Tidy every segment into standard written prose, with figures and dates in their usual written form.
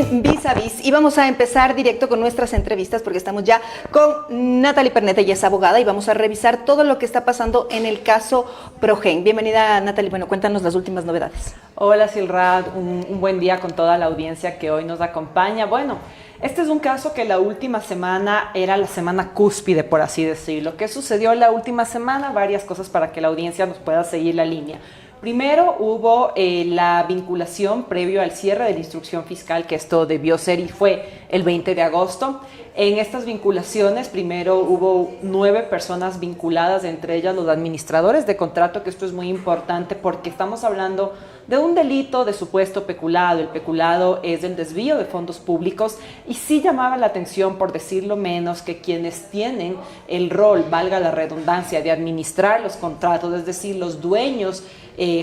Vis a vis, y vamos a empezar directo con nuestras entrevistas porque estamos ya con Natalie Perneta, ella es abogada y vamos a revisar todo lo que está pasando en el caso Progen. Bienvenida, Natalie. Bueno, cuéntanos las últimas novedades. Hola, Silrad, un buen día con toda la audiencia que hoy nos acompaña. Bueno, este es un caso que la última semana era la semana cúspide, por así decirlo. ¿Qué sucedió la última semana? Varias cosas para que la audiencia nos pueda seguir la línea. Primero hubo la vinculación previo al cierre de la instrucción fiscal, que esto debió ser y fue el 20 de agosto. En estas vinculaciones, primero hubo 9 personas vinculadas, entre ellas los administradores de contrato, que esto es muy importante porque estamos hablando de un delito de supuesto peculado. El peculado es el desvío de fondos públicos y sí llamaba la atención, por decirlo menos, que quienes tienen el rol, valga la redundancia, de administrar los contratos, es decir, los dueños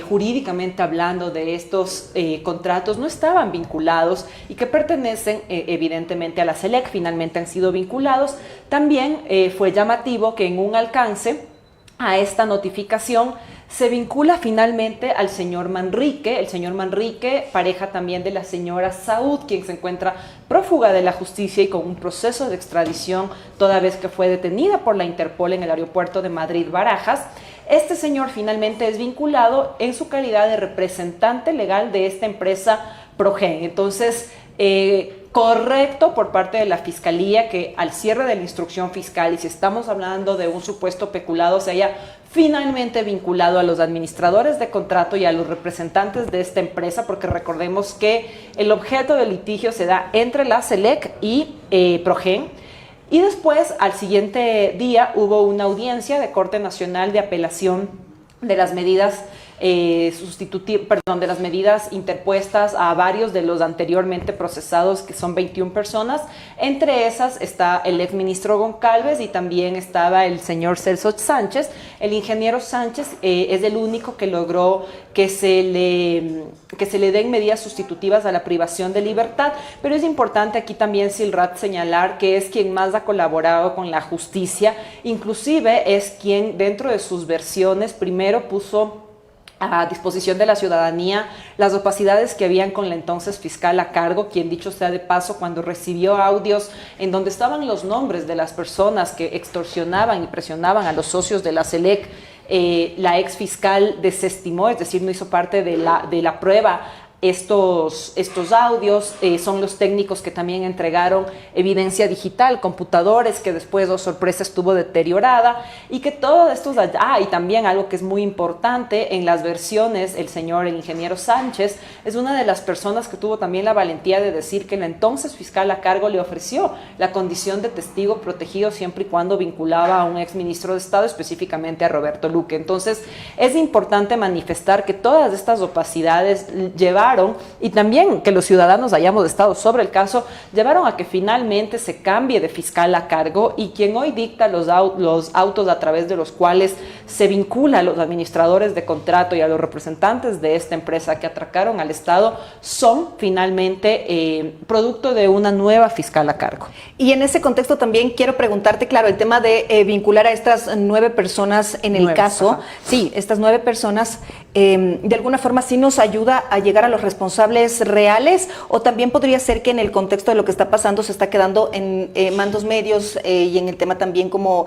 jurídicamente hablando de estos contratos, no estaban vinculados y que pertenecen evidentemente a la SELEC, finalmente han sido vinculados. También fue llamativo que en un alcance a esta notificación se vincula finalmente al señor Manrique, el señor Manrique, pareja también de la señora Saud, quien se encuentra prófuga de la justicia y con un proceso de extradición toda vez que fue detenida por la Interpol en el aeropuerto de Madrid-Barajas. Este señor finalmente es vinculado en su calidad de representante legal de esta empresa Progen. Entonces, correcto por parte de la Fiscalía que al cierre de la instrucción fiscal, y si estamos hablando de un supuesto peculado, se haya finalmente vinculado a los administradores de contrato y a los representantes de esta empresa, porque recordemos que el objeto del litigio se da entre la SELEC y Progen. Y después, al siguiente día, hubo una audiencia de Corte Nacional de Apelación de las medidas de las medidas interpuestas a varios de los anteriormente procesados, que son 21 personas. Entre esas está el exministro Goncalves y también estaba el señor Celso Sánchez. El ingeniero Sánchez es el único que logró que se le den medidas sustitutivas a la privación de libertad, pero es importante aquí también, Silrat, señalar que es quien más ha colaborado con la justicia, inclusive es quien dentro de sus versiones primero puso a disposición de la ciudadanía las opacidades que habían con la entonces fiscal a cargo, quien, dicho sea de paso, cuando recibió audios en donde estaban los nombres de las personas que extorsionaban y presionaban a los socios de la SELEC, la ex fiscal desestimó, es decir, no hizo parte de la prueba estos audios. Son los técnicos que también entregaron evidencia digital, computadores que después, oh sorpresa, estuvo deteriorada, y que todo esto, y también algo que es muy importante en las versiones, el ingeniero Sánchez es una de las personas que tuvo también la valentía de decir que el entonces fiscal a cargo le ofreció la condición de testigo protegido siempre y cuando vinculaba a un exministro de Estado, específicamente a Roberto Luque. Entonces es importante manifestar que todas estas opacidades llevaron, y también que los ciudadanos hayamos estado sobre el caso, llevaron a que finalmente se cambie de fiscal a cargo, y quien hoy dicta los autos a través de los cuales se vincula a los administradores de contrato y a los representantes de esta empresa que atracaron al Estado son finalmente producto de una nueva fiscal a cargo. Y en ese contexto también quiero preguntarte, claro, el tema de vincular a estas 9 personas en el caso. Ajá. Sí, estas 9 personas de alguna forma sí nos ayuda a llegar a los responsables reales, o también podría ser que en el contexto de lo que está pasando se está quedando en mandos medios y en el tema también como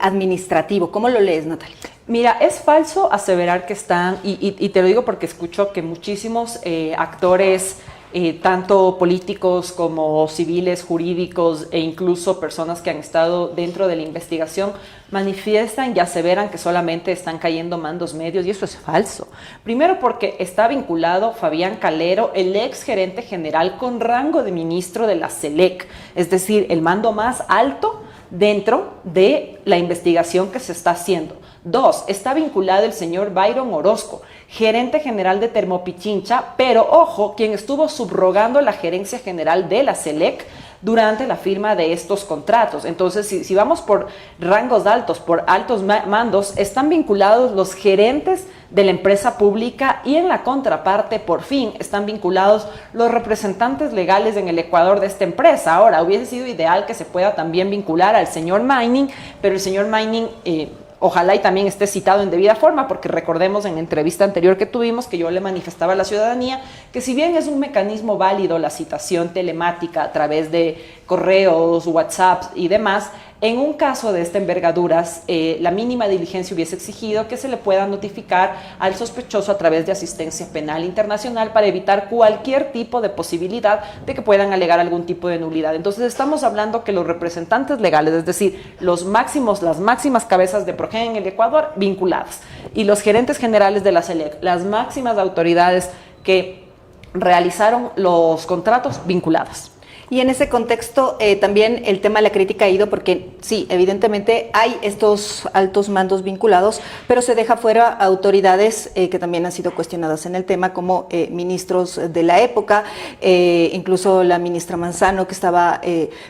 administrativo. ¿Cómo lo lees, Natalia? Mira, es falso aseverar que están, y te lo digo porque escucho que muchísimos actores, tanto políticos como civiles, jurídicos e incluso personas que han estado dentro de la investigación, manifiestan y aseveran que solamente están cayendo mandos medios, y eso es falso. Primero porque está vinculado Fabián Calero, el ex gerente general con rango de ministro de la SELEC, es decir, el mando más alto dentro de la investigación que se está haciendo. 2, está vinculado el señor Byron Orozco, gerente general de Termopichincha, pero ojo, quien estuvo subrogando la gerencia general de la SELEC durante la firma de estos contratos. Entonces, si vamos por rangos altos, por altos mandos, están vinculados los gerentes de la empresa pública, y en la contraparte, por fin, están vinculados los representantes legales en el Ecuador de esta empresa. Ahora, hubiese sido ideal que se pueda también vincular al señor Mining, pero el señor Mining ojalá y también esté citado en debida forma, porque recordemos en la entrevista anterior que tuvimos que yo le manifestaba a la ciudadanía que si bien es un mecanismo válido la citación telemática a través de correos, WhatsApp y demás, en un caso de esta envergadura, la mínima diligencia hubiese exigido que se le pueda notificar al sospechoso a través de asistencia penal internacional para evitar cualquier tipo de posibilidad de que puedan alegar algún tipo de nulidad. Entonces estamos hablando que los representantes legales, es decir, las máximas cabezas de Progen en el Ecuador, vinculadas, y los gerentes generales de la SELEC, las máximas autoridades que realizaron los contratos, vinculadas. Y en ese contexto también el tema de la crítica ha ido porque sí, evidentemente hay estos altos mandos vinculados, pero se deja fuera autoridades que también han sido cuestionadas en el tema, como ministros de la época, incluso la ministra Manzano, que estaba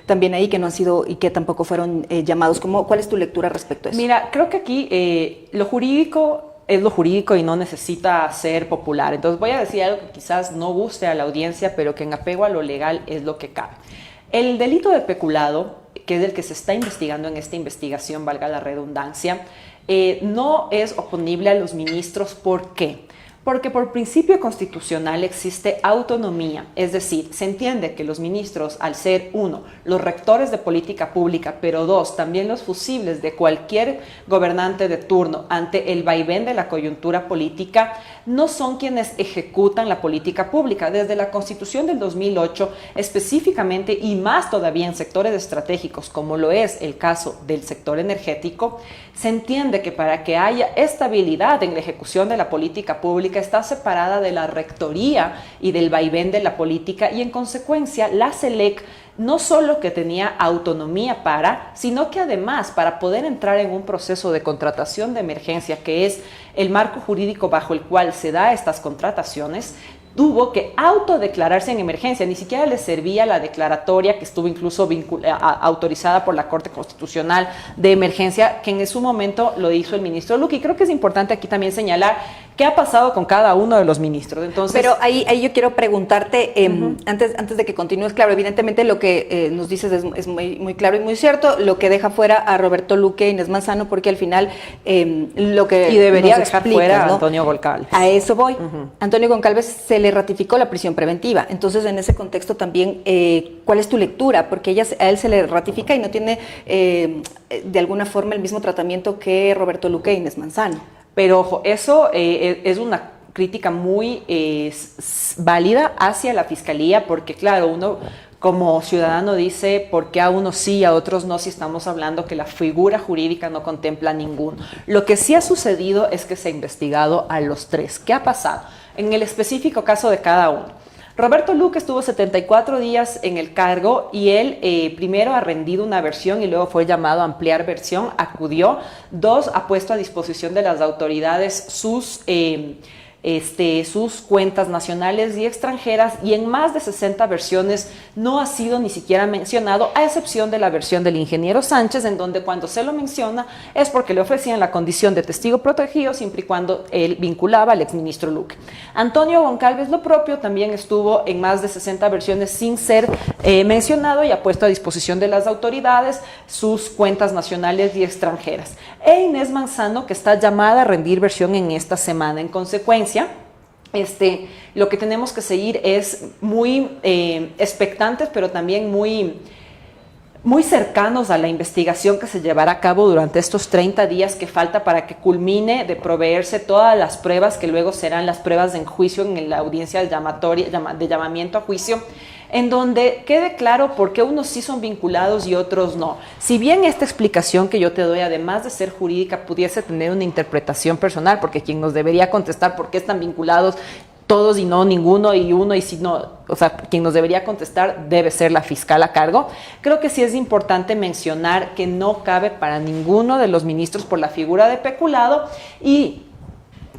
también ahí, que no han sido y que tampoco fueron llamados. ¿Cuál es tu lectura respecto a eso? Mira, creo que aquí lo jurídico es lo jurídico y no necesita ser popular. Entonces voy a decir algo que quizás no guste a la audiencia, pero que en apego a lo legal es lo que cabe. El delito de peculado, que es el que se está investigando en esta investigación, valga la redundancia, no es oponible a los ministros. ¿Por qué? Porque por principio constitucional existe autonomía, es decir, se entiende que los ministros, al ser, uno, los rectores de política pública, pero dos, también los fusibles de cualquier gobernante de turno ante el vaivén de la coyuntura política, no son quienes ejecutan la política pública. Desde la Constitución del 2008, específicamente y más todavía en sectores estratégicos, como lo es el caso del sector energético, se entiende que para que haya estabilidad en la ejecución de la política pública está separada de la rectoría y del vaivén de la política, y en consecuencia la SELEC no solo que tenía autonomía sino que además para poder entrar en un proceso de contratación de emergencia, que es el marco jurídico bajo el cual se da estas contrataciones, tuvo que autodeclararse en emergencia. Ni siquiera le servía la declaratoria que estuvo incluso autorizada por la Corte Constitucional de emergencia, que en su momento lo hizo el ministro Luque. Y creo que es importante aquí también señalar qué ha pasado con cada uno de los ministros. Entonces, pero ahí yo quiero preguntarte, antes de que continúes, claro, evidentemente lo que nos dices es muy claro y muy cierto, lo que deja fuera a Roberto Luque e Inés Manzano, porque al final lo que y debería dejar fuera a Antonio Goncalves. A eso voy. Antonio Goncalves se le ratificó la prisión preventiva. Entonces, en ese contexto también, ¿cuál es tu lectura? Porque a él se le ratifica y no tiene de alguna forma el mismo tratamiento que Roberto Luque e Inés Manzano. Pero ojo, eso es una crítica muy válida hacia la Fiscalía, porque claro, uno como ciudadano dice, ¿por qué a unos sí y a otros no, si estamos hablando que la figura jurídica no contempla ninguno? Lo que sí ha sucedido es que se ha investigado a los tres. ¿Qué ha pasado? En el específico caso de cada uno. Roberto Luque estuvo 74 días en el cargo y él primero ha rendido una versión y luego fue llamado a ampliar versión, acudió. Dos, ha puesto a disposición de las autoridades sus cuentas nacionales y extranjeras, y en más de 60 versiones no ha sido ni siquiera mencionado, a excepción de la versión del ingeniero Sánchez, en donde cuando se lo menciona es porque le ofrecían la condición de testigo protegido siempre y cuando él vinculaba al exministro Luque. Antonio Goncalves lo propio, también estuvo en más de 60 versiones sin ser mencionado y ha puesto a disposición de las autoridades sus cuentas nacionales y extranjeras. E Inés Manzano, que está llamada a rendir versión en esta semana. En consecuencia, lo que tenemos que seguir es muy expectantes, pero también muy cercanos a la investigación que se llevará a cabo durante estos 30 días que falta para que culmine de proveerse todas las pruebas que luego serán las pruebas en juicio, en la audiencia de llamamiento a juicio, en donde quede claro por qué unos sí son vinculados y otros no. Si bien esta explicación que yo te doy, además de ser jurídica, pudiese tener una interpretación personal, porque quien nos debería contestar por qué están vinculados todos y no ninguno, y uno y si no, o sea, quien nos debería contestar debe ser la fiscal a cargo. Creo que sí es importante mencionar que no cabe para ninguno de los ministros por la figura de peculado, y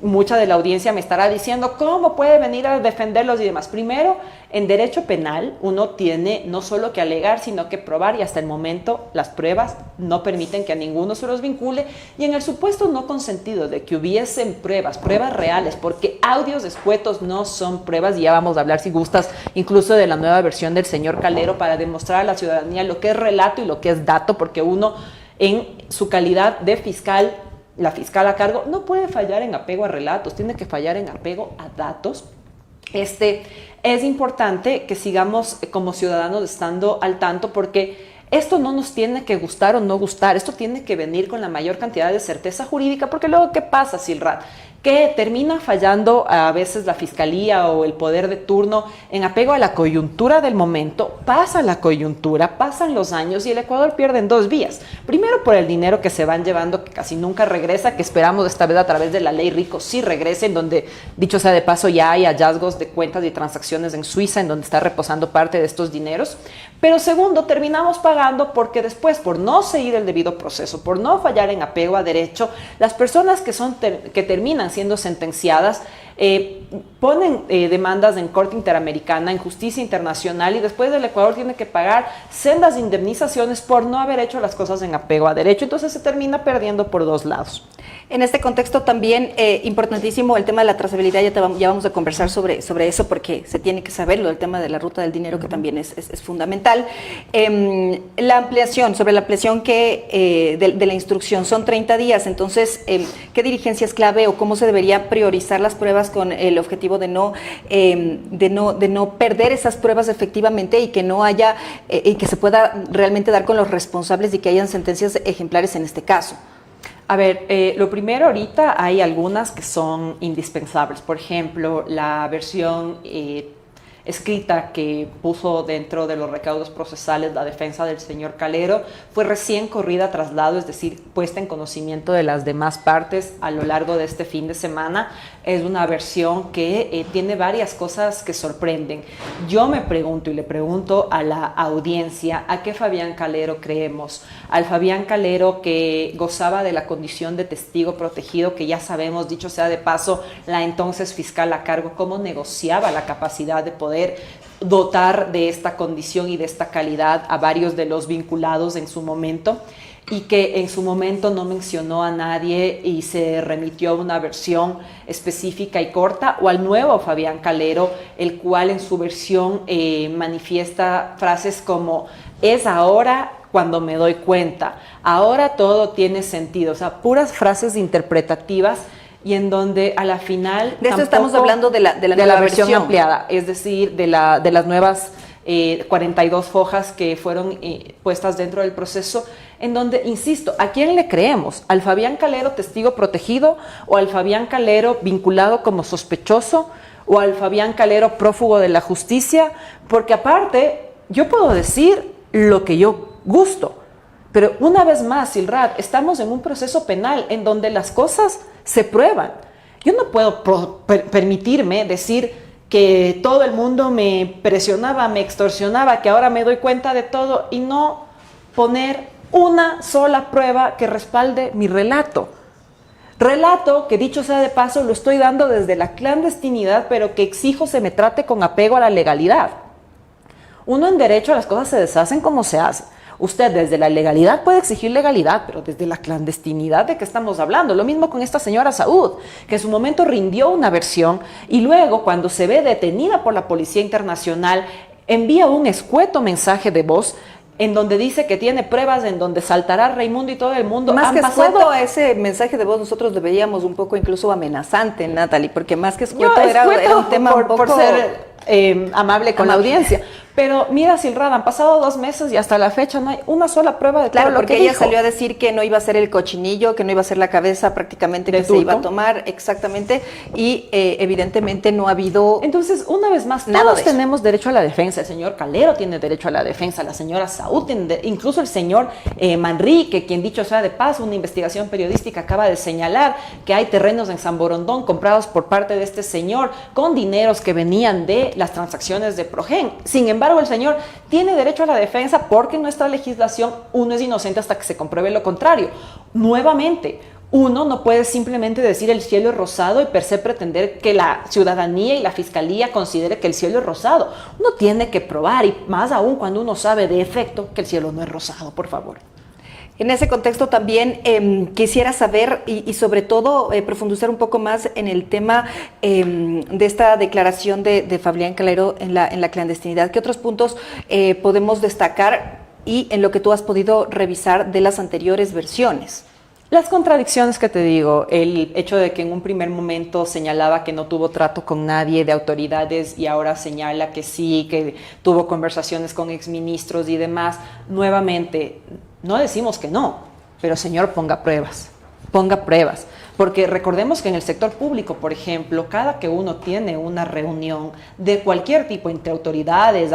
mucha de la audiencia me estará diciendo, ¿cómo puede venir a defenderlos y demás? Primero, en derecho penal uno tiene no solo que alegar, sino que probar, y hasta el momento las pruebas no permiten que a ninguno se los vincule, y en el supuesto no consentido de que hubiesen pruebas reales, porque audios escuetos no son pruebas, y ya vamos a hablar, si gustas, incluso de la nueva versión del señor Calero para demostrar a la ciudadanía lo que es relato y lo que es dato, porque uno en su calidad de fiscal la fiscal a cargo, no puede fallar en apego a relatos, tiene que fallar en apego a datos. Es importante que sigamos como ciudadanos estando al tanto, porque esto no nos tiene que gustar o no gustar, esto tiene que venir con la mayor cantidad de certeza jurídica, porque luego, ¿qué pasa, Silrat? Que termina fallando a veces la fiscalía o el poder de turno en apego a la coyuntura del momento, pasa la coyuntura, pasan los años y el Ecuador pierde en dos vías. Primero, por el dinero que se van llevando, que casi nunca regresa, que esperamos esta vez a través de la ley Rico sí regrese, en donde, dicho sea de paso, ya hay hallazgos de cuentas y transacciones en Suiza, en donde está reposando parte de estos dineros. Pero segundo, terminamos pagando porque después, por no seguir el debido proceso, por no fallar en apego a derecho, las personas que terminan siendo sentenciadas ponen demandas en Corte Interamericana, en Justicia Internacional, y después el Ecuador tiene que pagar sendas indemnizaciones por no haber hecho las cosas en apego a derecho. Entonces se termina perdiendo por dos lados. En este contexto también importantísimo el tema de la trazabilidad, ya vamos a conversar sobre eso, porque se tiene que saberlo, el tema de la ruta del dinero, que también es fundamental. La ampliación que de la instrucción son 30 días, entonces, ¿qué diligencia es clave o cómo se debería priorizar las pruebas con el objetivo de no perder esas pruebas efectivamente, y que no haya, y que se pueda realmente dar con los responsables y que hayan sentencias ejemplares en este caso? A ver, lo primero, ahorita hay algunas que son indispensables. Por ejemplo, la versión escrita que puso dentro de los recaudos procesales la defensa del señor Calero fue recién corrida a traslado, es decir, puesta en conocimiento de las demás partes a lo largo de este fin de semana. Es una versión que tiene varias cosas que sorprenden. Yo me pregunto y le pregunto a la audiencia, ¿a qué Fabián Calero creemos? Al Fabián Calero que gozaba de la condición de testigo protegido, que ya sabemos, dicho sea de paso, la entonces fiscal a cargo, cómo negociaba la capacidad de poder dotar de esta condición y de esta calidad a varios de los vinculados en su momento, y que en su momento no mencionó a nadie y se remitió a una versión específica y corta, o al nuevo Fabián Calero, el cual en su versión manifiesta frases como "es ahora cuando me doy cuenta", "ahora todo tiene sentido", o sea, puras frases interpretativas, y en donde a la final... De esto estamos hablando de la nueva versión ampliada, es decir, de las nuevas 42 fojas que fueron puestas dentro del proceso, en donde, insisto, ¿a quién le creemos? ¿Al Fabián Calero testigo protegido, o al Fabián Calero vinculado como sospechoso, o al Fabián Calero prófugo de la justicia? Porque aparte, yo puedo decir lo que yo gusto, pero una vez más, Silrat, estamos en un proceso penal en donde las cosas se prueban. Yo no puedo permitirme decir que todo el mundo me presionaba, me extorsionaba, que ahora me doy cuenta de todo, y no poner una sola prueba que respalde mi relato. Relato que, dicho sea de paso, lo estoy dando desde la clandestinidad, pero que exijo se me trate con apego a la legalidad. Uno en derecho, las cosas se deshacen como se hacen. Usted desde la legalidad puede exigir legalidad, pero desde la clandestinidad, ¿de qué estamos hablando? Lo mismo con esta señora Saúd, que en su momento rindió una versión y luego, cuando se ve detenida por la Policía Internacional, envía un escueto mensaje de voz en donde dice que tiene pruebas, en donde saltará Raimundo y todo el mundo. Más que escueto, ese mensaje de voz nosotros lo veíamos un poco incluso amenazante, Natalie, porque más que escueto era un tema un poco... por ser amable con la audiencia. Pero mira, Silrat, han pasado 2 meses y hasta la fecha no hay una sola prueba de todo lo que dijo. Claro, porque ella salió a decir que no iba a ser el cochinillo, que no iba a ser la cabeza prácticamente que se iba a tomar, exactamente, y evidentemente no ha habido... Entonces, una vez más, todos tenemos derecho a la defensa. El señor Calero tiene derecho a la defensa, la señora Saúd, incluso el señor Manrique, quien, dicho sea de paso, una investigación periodística acaba de señalar que hay terrenos en San Borondón comprados por parte de este señor con dineros que venían de las transacciones de Progen. Sin embargo, el señor tiene derecho a la defensa porque en nuestra legislación uno es inocente hasta que se compruebe lo contrario. Nuevamente, uno no puede simplemente decir el cielo es rosado y per se pretender que la ciudadanía y la fiscalía considere que el cielo es rosado. Uno tiene que probar, y más aún cuando uno sabe de efecto que el cielo no es rosado, por favor. En ese contexto también quisiera saber y sobre todo profundizar un poco más en el tema de esta declaración de Fabián Calero en la clandestinidad. ¿Qué otros puntos podemos destacar y en lo que tú has podido revisar de las anteriores versiones? Las contradicciones que te digo, el hecho de que en un primer momento señalaba que no tuvo trato con nadie de autoridades y ahora señala que sí, que tuvo conversaciones con exministros y demás, nuevamente, no decimos que no, pero señor, ponga pruebas, porque recordemos que en el sector público, por ejemplo, cada que uno tiene una reunión de cualquier tipo entre autoridades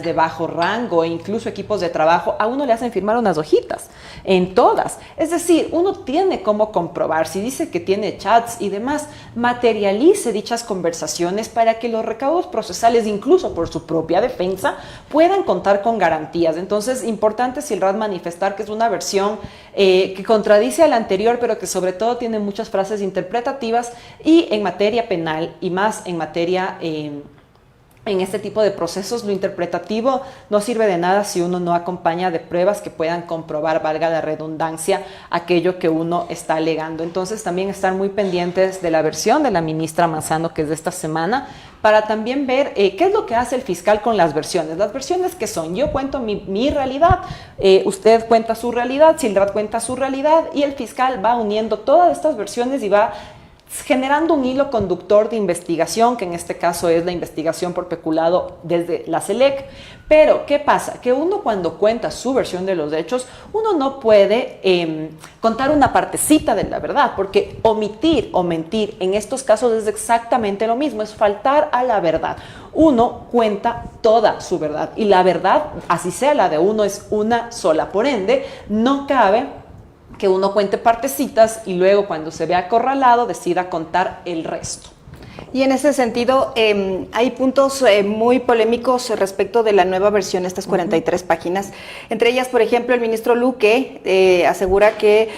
de bajo rango e incluso equipos de trabajo, a uno le hacen firmar unas hojitas, en todas. Es decir, uno tiene cómo comprobar, si dice que tiene chats y demás, materialice dichas conversaciones para que los recaudos procesales, incluso por su propia defensa, puedan contar con garantías. Entonces, importante Silrat manifestar que es una versión que contradice a la anterior, pero que sobre todo tiene muchas frases interpretativas y en materia penal y más en materia en este tipo de procesos, lo interpretativo no sirve de nada si uno no acompaña de pruebas que puedan comprobar, valga la redundancia, aquello que uno está alegando. Entonces también estar muy pendientes de la versión de la ministra Manzano, que es de esta semana, para también ver qué es lo que hace el fiscal con las versiones. Las versiones que son, yo cuento mi realidad, usted cuenta su realidad, Silrat cuenta su realidad y el fiscal va uniendo todas estas versiones y va generando un hilo conductor de investigación, que en este caso es la investigación por peculado desde la SELEC. Pero, ¿qué pasa? Que uno cuando cuenta su versión de los hechos, uno no puede contar una partecita de la verdad, porque omitir o mentir en estos casos es exactamente lo mismo, es faltar a la verdad. Uno cuenta toda su verdad y la verdad, así sea la de uno, es una sola. Por ende, no cabe que uno cuente partecitas y luego cuando se vea acorralado decida contar el resto. Y en ese sentido, hay puntos muy polémicos respecto de la nueva versión, estas 43 páginas. Entre ellas, por ejemplo, el ministro Luque asegura que,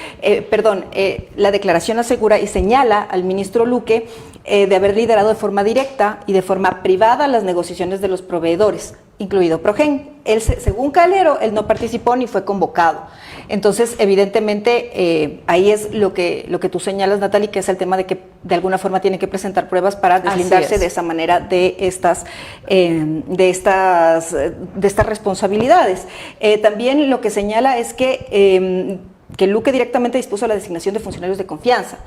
la declaración asegura y señala al ministro Luque de haber liderado de forma directa y de forma privada las negociaciones de los proveedores, incluido Progen. Él, según Calero, él no participó ni fue convocado. Entonces, evidentemente, ahí es lo que tú señalas, Natalie, que es el tema de que de alguna forma tiene que presentar pruebas para deslindarse de esa manera de estas responsabilidades. También lo que señala es que Luque directamente dispuso la designación de funcionarios de confianza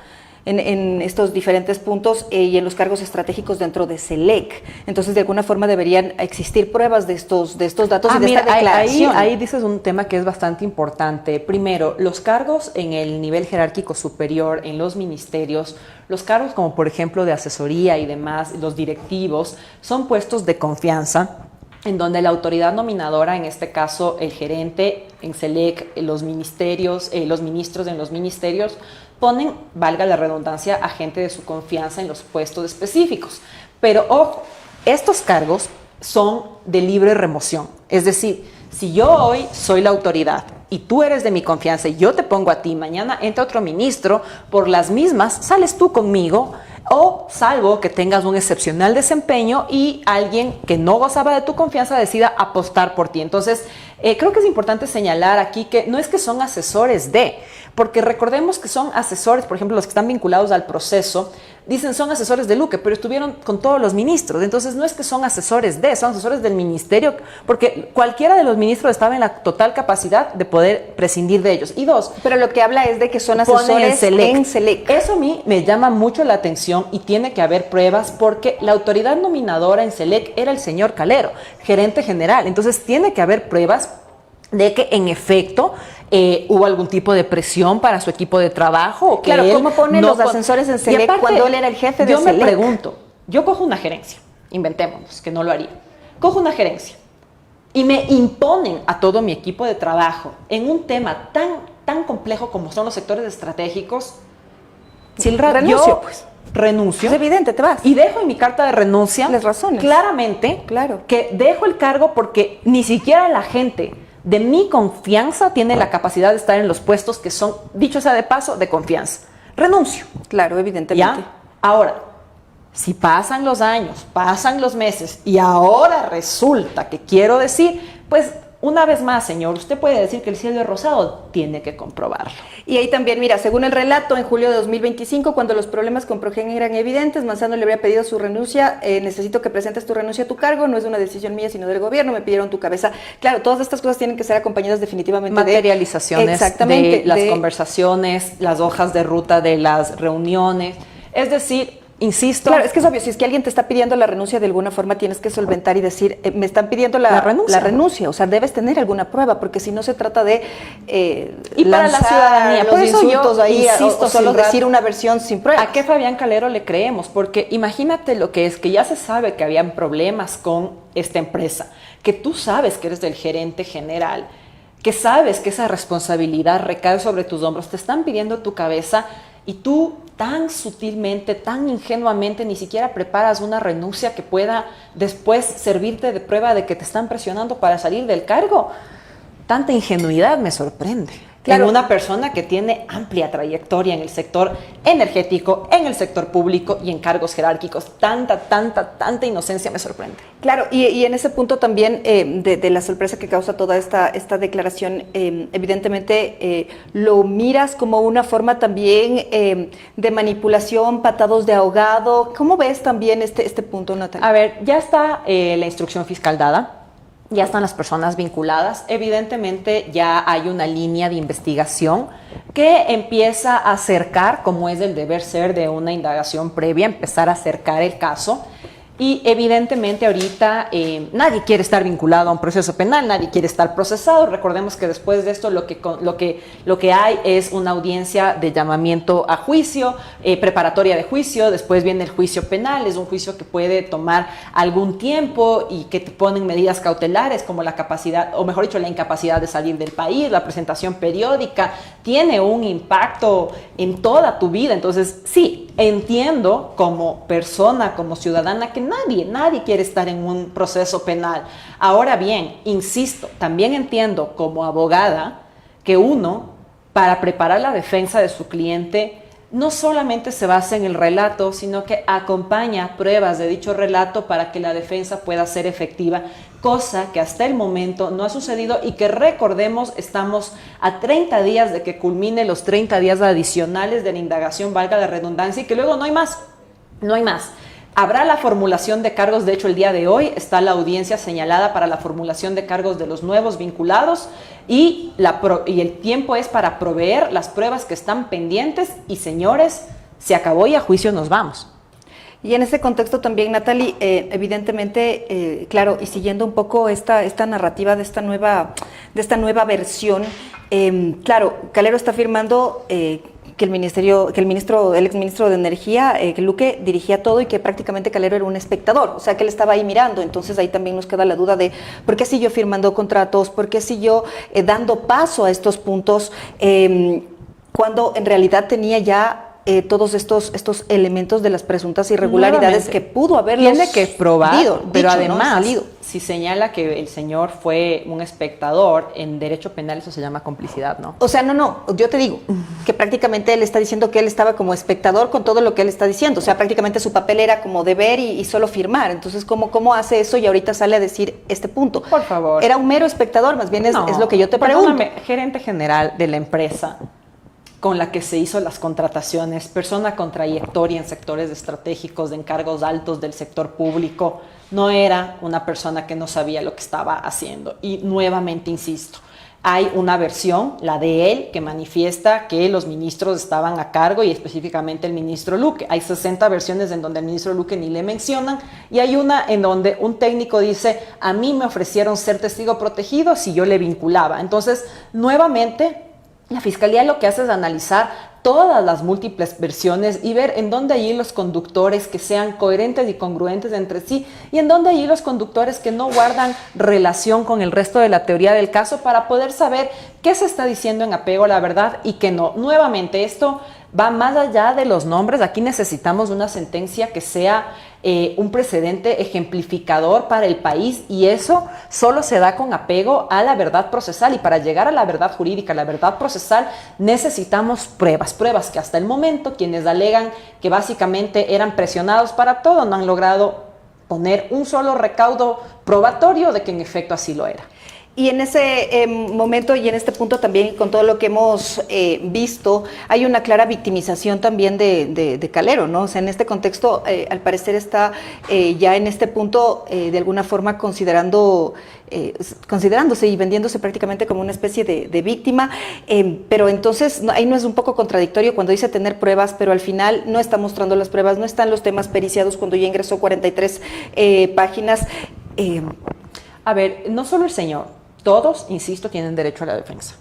en estos diferentes puntos y en los cargos estratégicos dentro de SELEC. Entonces, de alguna forma deberían existir pruebas de estos datos y de esta declaración. Ahí dices un tema que es bastante importante. Primero, los cargos en el nivel jerárquico superior, en los ministerios, los cargos como por ejemplo de asesoría y demás, los directivos, son puestos de confianza, en donde la autoridad nominadora, en este caso el gerente en SELEC, los ministros en los ministerios, ponen, valga la redundancia, a gente de su confianza en los puestos específicos. Pero ojo, estos cargos son de libre remoción. Es decir, si yo hoy soy la autoridad y tú eres de mi confianza y yo te pongo a ti, mañana entra otro ministro, por las mismas sales tú conmigo, o salvo que tengas un excepcional desempeño y alguien que no gozaba de tu confianza decida apostar por ti. Entonces, creo que es importante señalar aquí que no es que son asesores porque recordemos que son asesores, por ejemplo, los que están vinculados al proceso, dicen son asesores de Luque, pero estuvieron con todos los ministros. Entonces, no es que son asesores son asesores del ministerio, porque cualquiera de los ministros estaba en la total capacidad de poder prescindir de ellos. Y dos, pero lo que habla es de que son asesores en SELEC. Eso a mí me llama mucho la atención y tiene que haber pruebas, porque la autoridad nominadora en SELEC era el señor Calero, gerente general. Entonces, tiene que haber pruebas de que en efecto hubo algún tipo de presión para su equipo de trabajo. O que claro, ¿cómo ponen los asesores en SELEC aparte, cuando él era el jefe de SELEC? Yo me pregunto, yo cojo una gerencia, inventémonos, que no lo haría, cojo una gerencia y me imponen a todo mi equipo de trabajo en un tema tan complejo como son los sectores estratégicos. Renuncio, pues. Renuncio. Es evidente, te vas. Y dejo en mi carta de renuncia las razones. Claramente que dejo el cargo porque ni siquiera la gente de mi confianza tiene la capacidad de estar en los puestos que son, dicho sea de paso, de confianza. Renuncio. Claro, evidentemente. ¿Ya? Ahora, si pasan los años, pasan los meses y ahora resulta que quiero decir, pues una vez más, señor, usted puede decir que el cielo es rosado, tiene que comprobarlo. Y ahí también, mira, según el relato, en julio de 2025, cuando los problemas con Progen eran evidentes, Manzano le habría pedido su renuncia. Necesito que presentes tu renuncia a tu cargo, no es una decisión mía, sino del gobierno, me pidieron tu cabeza. Claro, todas estas cosas tienen que ser acompañadas definitivamente materializaciones de las conversaciones, las hojas de ruta de las reuniones. Es decir, insisto. Claro, es que es obvio, si es que alguien te está pidiendo la renuncia de alguna forma, tienes que solventar y decir, me están pidiendo la renuncia. O sea, debes tener alguna prueba, porque si no se trata de y para la ciudadanía, los insultos ahí, insisto, o solo decir una versión sin pruebas. ¿A qué Fabián Calero le creemos? Porque imagínate lo que es, que ya se sabe que habían problemas con esta empresa, que tú sabes que eres del gerente general, que sabes que esa responsabilidad recae sobre tus hombros, te están pidiendo tu cabeza y tú tan sutilmente, tan ingenuamente, ni siquiera preparas una renuncia que pueda después servirte de prueba de que te están presionando para salir del cargo. Tanta ingenuidad me sorprende. Claro. En una persona que tiene amplia trayectoria en el sector energético, en el sector público y en cargos jerárquicos. Tanta inocencia me sorprende. Claro, y en ese punto también de la sorpresa que causa toda esta declaración, evidentemente lo miras como una forma también de manipulación, patados de ahogado. ¿Cómo ves también este punto, Natalia? A ver, ya está la instrucción fiscal dada. Ya están las personas vinculadas. Evidentemente ya hay una línea de investigación que empieza a acercar, como es el deber ser de una indagación previa, empezar a acercar el caso. Y evidentemente ahorita nadie quiere estar vinculado a un proceso penal, nadie quiere estar procesado. Recordemos que después de esto lo que hay es una audiencia de llamamiento a juicio, preparatoria de juicio, después viene el juicio penal, es un juicio que puede tomar algún tiempo y que te ponen medidas cautelares como la capacidad, o mejor dicho, la incapacidad de salir del país, la presentación periódica, tiene un impacto en toda tu vida. Entonces, sí, entiendo como persona, como ciudadana, que nadie quiere estar en un proceso penal. Ahora bien, insisto, también entiendo como abogada que uno, para preparar la defensa de su cliente, no solamente se basa en el relato, sino que acompaña pruebas de dicho relato para que la defensa pueda ser efectiva, cosa que hasta el momento no ha sucedido y que, recordemos, estamos a 30 días de que culmine los 30 días adicionales de la indagación, valga la redundancia, y que luego no hay más. Habrá la formulación de cargos, de hecho el día de hoy está la audiencia señalada para la formulación de cargos de los nuevos vinculados y el tiempo es para proveer las pruebas que están pendientes y, señores, se acabó y a juicio nos vamos. Y en ese contexto también, Natalie, evidentemente, claro, y siguiendo un poco esta narrativa de esta nueva versión, claro, Calero está afirmando que el exministro de Energía, que Luque, dirigía todo y que prácticamente Calero era un espectador, o sea que él estaba ahí mirando. Entonces ahí también nos queda la duda de por qué siguió firmando contratos, por qué siguió dando paso a estos puntos, cuando en realidad tenía ya todos estos elementos de las presuntas irregularidades que pudo haberlos tiene que probar, pero además, ¿no? Si señala que el señor fue un espectador, en derecho penal eso se llama complicidad, ¿no? O sea, no, yo te digo que prácticamente él está diciendo que él estaba como espectador con todo lo que él está diciendo, o sea, prácticamente su papel era como de ver y solo firmar. Entonces, ¿cómo hace eso? Y ahorita sale a decir este punto. Por favor. Era un mero espectador, más bien es lo que yo te pregunto. Gerente general de la empresa con la que se hizo las contrataciones, persona con trayectoria en sectores estratégicos, de encargos altos del sector público, no era una persona que no sabía lo que estaba haciendo. Y nuevamente insisto, hay una versión, la de él, que manifiesta que los ministros estaban a cargo y específicamente el ministro Luque. Hay 60 versiones en donde el ministro Luque ni le mencionan y hay una en donde un técnico dice, a mí me ofrecieron ser testigo protegido si yo le vinculaba. Entonces, nuevamente, la Fiscalía lo que hace es analizar todas las múltiples versiones y ver en dónde hay los conductores que sean coherentes y congruentes entre sí y en dónde hay los conductores que no guardan relación con el resto de la teoría del caso para poder saber qué se está diciendo en apego a la verdad y qué no. Nuevamente, esto va más allá de los nombres. Aquí necesitamos una sentencia que sea un precedente ejemplificador para el país y eso solo se da con apego a la verdad procesal y para llegar a la verdad jurídica, a la verdad procesal necesitamos pruebas que hasta el momento quienes alegan que básicamente eran presionados para todo no han logrado poner un solo recaudo probatorio de que en efecto así lo era. Y en ese momento y en este punto también, con todo lo que hemos visto, hay una clara victimización también de Calero, ¿no? O sea, en este contexto, al parecer está ya en este punto, de alguna forma, considerándose y vendiéndose prácticamente como una especie de víctima, pero entonces ahí no es un poco contradictorio cuando dice tener pruebas, pero al final no está mostrando las pruebas, no están los temas periciados cuando ya ingresó 43 páginas. A ver, no solo el señor, todos, insisto, tienen derecho a la defensa.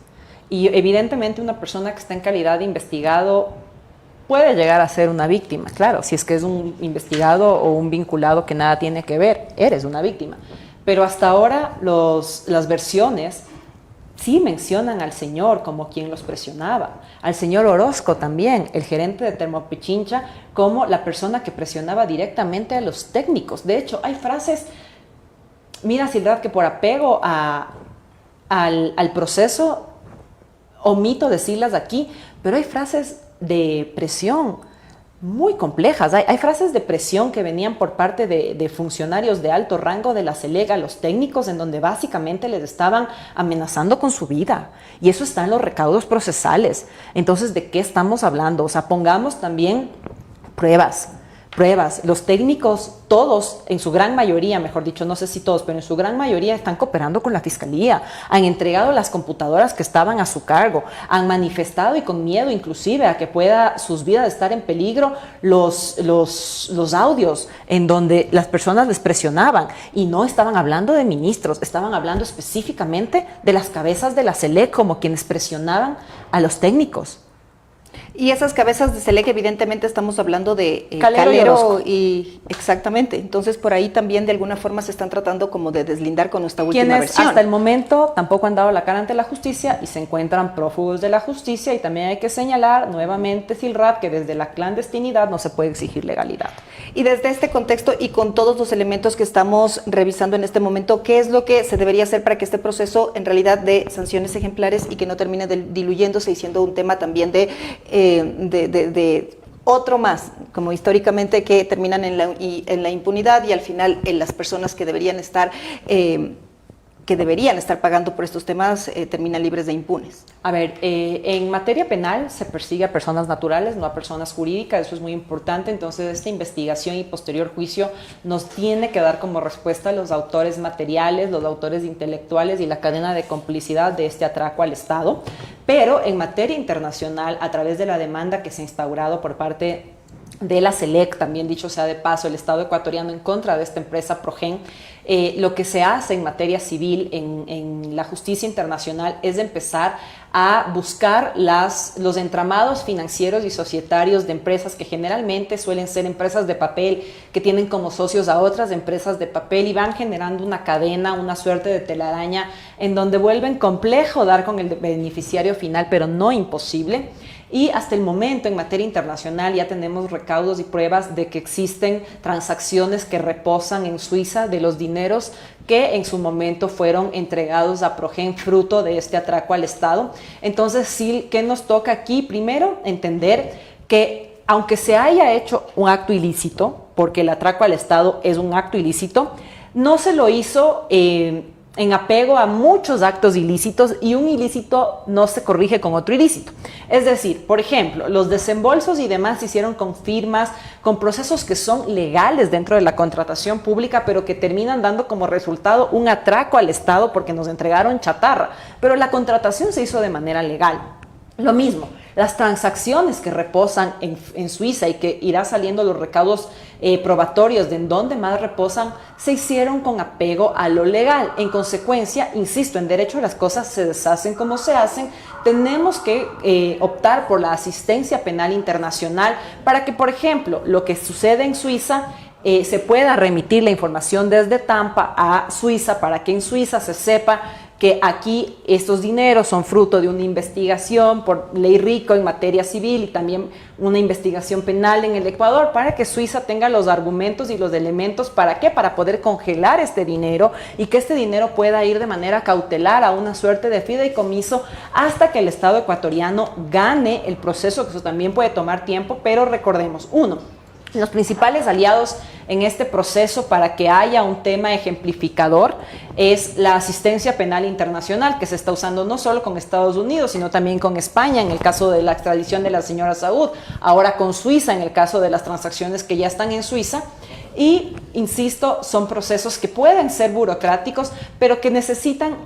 Y evidentemente una persona que está en calidad de investigado puede llegar a ser una víctima, claro, si es que es un investigado o un vinculado que nada tiene que ver, eres una víctima. Pero hasta ahora las versiones sí mencionan al señor como quien los presionaba, al señor Orozco también, el gerente de Termopichincha, como la persona que presionaba directamente a los técnicos. De hecho, hay frases, mira, Silrat, que por apego al proceso omito decirlas aquí, pero hay frases de presión muy complejas. Hay frases de presión que venían por parte de funcionarios de alto rango de la SELEC a los técnicos, en donde básicamente les estaban amenazando con su vida. Y eso está en los recaudos procesales. Entonces, ¿de qué estamos hablando? O sea, pongamos también pruebas. Los técnicos, todos, en su gran mayoría, mejor dicho, no sé si todos, pero en su gran mayoría están cooperando con la Fiscalía, han entregado las computadoras que estaban a su cargo, han manifestado y con miedo inclusive a que pueda sus vidas estar en peligro los audios en donde las personas les presionaban y no estaban hablando de ministros, estaban hablando específicamente de las cabezas de la SELEC como quienes presionaban a los técnicos. Y esas cabezas de SELEC, evidentemente estamos hablando de Calero y exactamente. Entonces, por ahí también de alguna forma se están tratando como de deslindar con esta última versión. Hasta el momento tampoco han dado la cara ante la justicia y se encuentran prófugos de la justicia. Y también hay que señalar nuevamente, Silrat, que desde la clandestinidad no se puede exigir legalidad. Y desde este contexto y con todos los elementos que estamos revisando en este momento, ¿qué es lo que se debería hacer para que este proceso en realidad de sanciones ejemplares y que no termine diluyéndose y siendo un tema también de otro más, como históricamente que terminan en la impunidad y al final en las personas que deberían estar pagando por estos temas terminan libres de impunes? A ver, en materia penal se persigue a personas naturales, no a personas jurídicas, eso es muy importante. Entonces, esta investigación y posterior juicio nos tiene que dar como respuesta a los autores materiales, los autores intelectuales y la cadena de complicidad de este atraco al Estado. Pero en materia internacional, a través de la demanda que se ha instaurado por parte de la SELEC, también dicho sea de paso, el Estado ecuatoriano en contra de esta empresa Progen, lo que se hace en materia civil en la justicia internacional es empezar a buscar los entramados financieros y societarios de empresas que generalmente suelen ser empresas de papel que tienen como socios a otras empresas de papel y van generando una cadena, una suerte de telaraña en donde vuelven complejo dar con el beneficiario final, pero no imposible. Y hasta el momento en materia internacional ya tenemos recaudos y pruebas de que existen transacciones que reposan en Suiza de los dineros que en su momento fueron entregados a Progen fruto de este atraco al Estado. Entonces, sí, ¿qué nos toca aquí? Primero, entender que aunque se haya hecho un acto ilícito, porque el atraco al Estado es un acto ilícito, no se lo hizo en apego a muchos actos ilícitos y un ilícito no se corrige con otro ilícito. Es decir, por ejemplo, los desembolsos y demás se hicieron con firmas, con procesos que son legales dentro de la contratación pública, pero que terminan dando como resultado un atraco al Estado porque nos entregaron chatarra. Pero la contratación se hizo de manera legal. Lo mismo, las transacciones que reposan en Suiza y que irá saliendo los recaudos probatorios de en dónde más reposan, se hicieron con apego a lo legal. En consecuencia, insisto, en derecho las cosas se deshacen como se hacen. Tenemos que optar por la asistencia penal internacional para que, por ejemplo, lo que sucede en Suiza se pueda remitir la información desde Tampa a Suiza para que en Suiza se sepa que aquí estos dineros son fruto de una investigación por ley RICO en materia civil y también una investigación penal en el Ecuador para que Suiza tenga los argumentos y los elementos ¿para qué? Para poder congelar este dinero y que este dinero pueda ir de manera cautelar a una suerte de fideicomiso hasta que el Estado ecuatoriano gane el proceso, que eso también puede tomar tiempo, pero recordemos, uno, Los principales aliados en este proceso para que haya un tema ejemplificador es la asistencia penal internacional que se está usando no solo con Estados Unidos, sino también con España en el caso de la extradición de la señora Saud, ahora con Suiza en el caso de las transacciones que ya están en Suiza. Y, insisto, son procesos que pueden ser burocráticos, pero que necesitan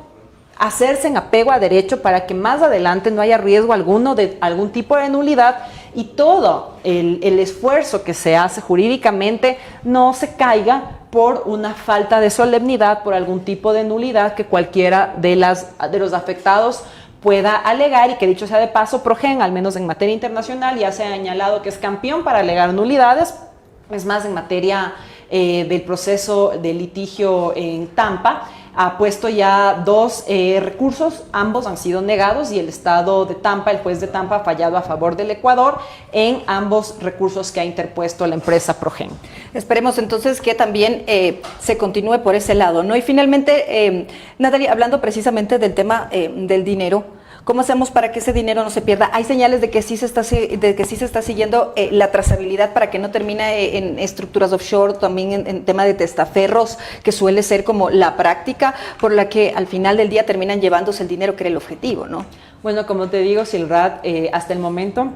hacerse en apego a derecho para que más adelante no haya riesgo alguno de algún tipo de nulidad y todo el esfuerzo que se hace jurídicamente no se caiga por una falta de solemnidad, por algún tipo de nulidad que cualquiera de los afectados pueda alegar, y que dicho sea de paso, Progen, al menos en materia internacional, ya se ha señalado que es campeón para alegar nulidades. Es más, en materia del proceso de litigio en Tampa, ha puesto ya 2 recursos, ambos han sido negados, y el Estado de Tampa, el juez de Tampa, ha fallado a favor del Ecuador en ambos recursos que ha interpuesto la empresa Progen. Esperemos entonces que también se continúe por ese lado, ¿no? Y finalmente, Natalia, hablando precisamente del tema del dinero, ¿cómo hacemos para que ese dinero no se pierda? Hay señales de que sí se está siguiendo la trazabilidad para que no termine en estructuras offshore, también en tema de testaferros, que suele ser como la práctica por la que al final del día terminan llevándose el dinero, que era el objetivo, ¿no? Bueno, como te digo, Silrat, hasta el momento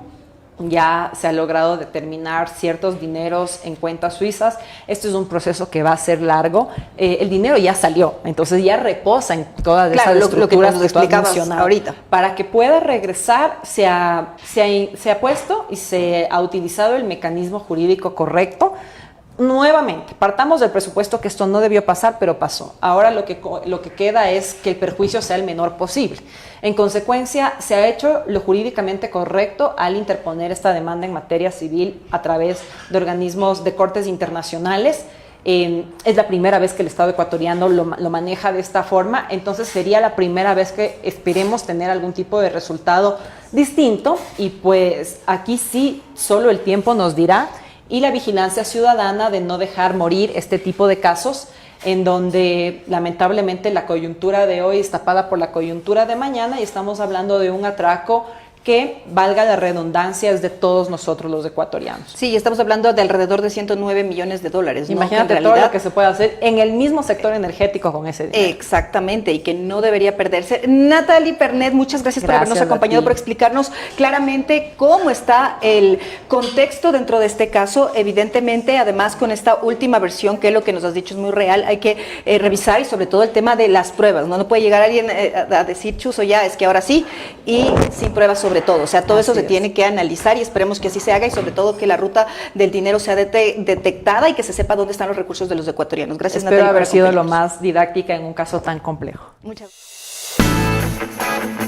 ya se ha logrado determinar ciertos dineros en cuentas suizas. Esto es un proceso que va a ser largo. El dinero ya salió, entonces ya reposa en todas esas estructuras que tú has mencionado. Ahorita. Para que pueda regresar, se ha puesto y se ha utilizado el mecanismo jurídico correcto. Nuevamente, partamos del presupuesto que esto no debió pasar, pero pasó. Ahora lo que queda es que el perjuicio sea el menor posible. En consecuencia, se ha hecho lo jurídicamente correcto al interponer esta demanda en materia civil a través de organismos de cortes internacionales. Es la primera vez que el Estado ecuatoriano lo maneja de esta forma, entonces sería la primera vez que esperemos tener algún tipo de resultado distinto, y pues aquí sí solo el tiempo nos dirá, y la vigilancia ciudadana de no dejar morir este tipo de casos en donde lamentablemente la coyuntura de hoy es tapada por la coyuntura de mañana, y estamos hablando de un atraco que, valga la redundancia, es de todos nosotros los ecuatorianos. Sí, estamos hablando de alrededor de 109 millones de dólares. Imagínate todo lo que se puede hacer en el mismo sector energético con ese dinero. Exactamente, y que no debería perderse. Natalie Pernet, muchas gracias por habernos acompañado, por explicarnos claramente cómo está el contexto dentro de este caso. Evidentemente, además, con esta última versión, que es lo que nos has dicho es muy real, hay que revisar, y sobre todo el tema de las pruebas, ¿no? No puede llegar alguien a decir, chuzo, ya, es que ahora sí, y sin pruebas sobre todo. O sea, todo eso se tiene que analizar, y esperemos que así se haga, y sobre todo que la ruta del dinero sea detectada y que se sepa dónde están los recursos de los ecuatorianos. Gracias, Natalia. Espero haber sido lo más didáctica en un caso tan complejo. Muchas gracias.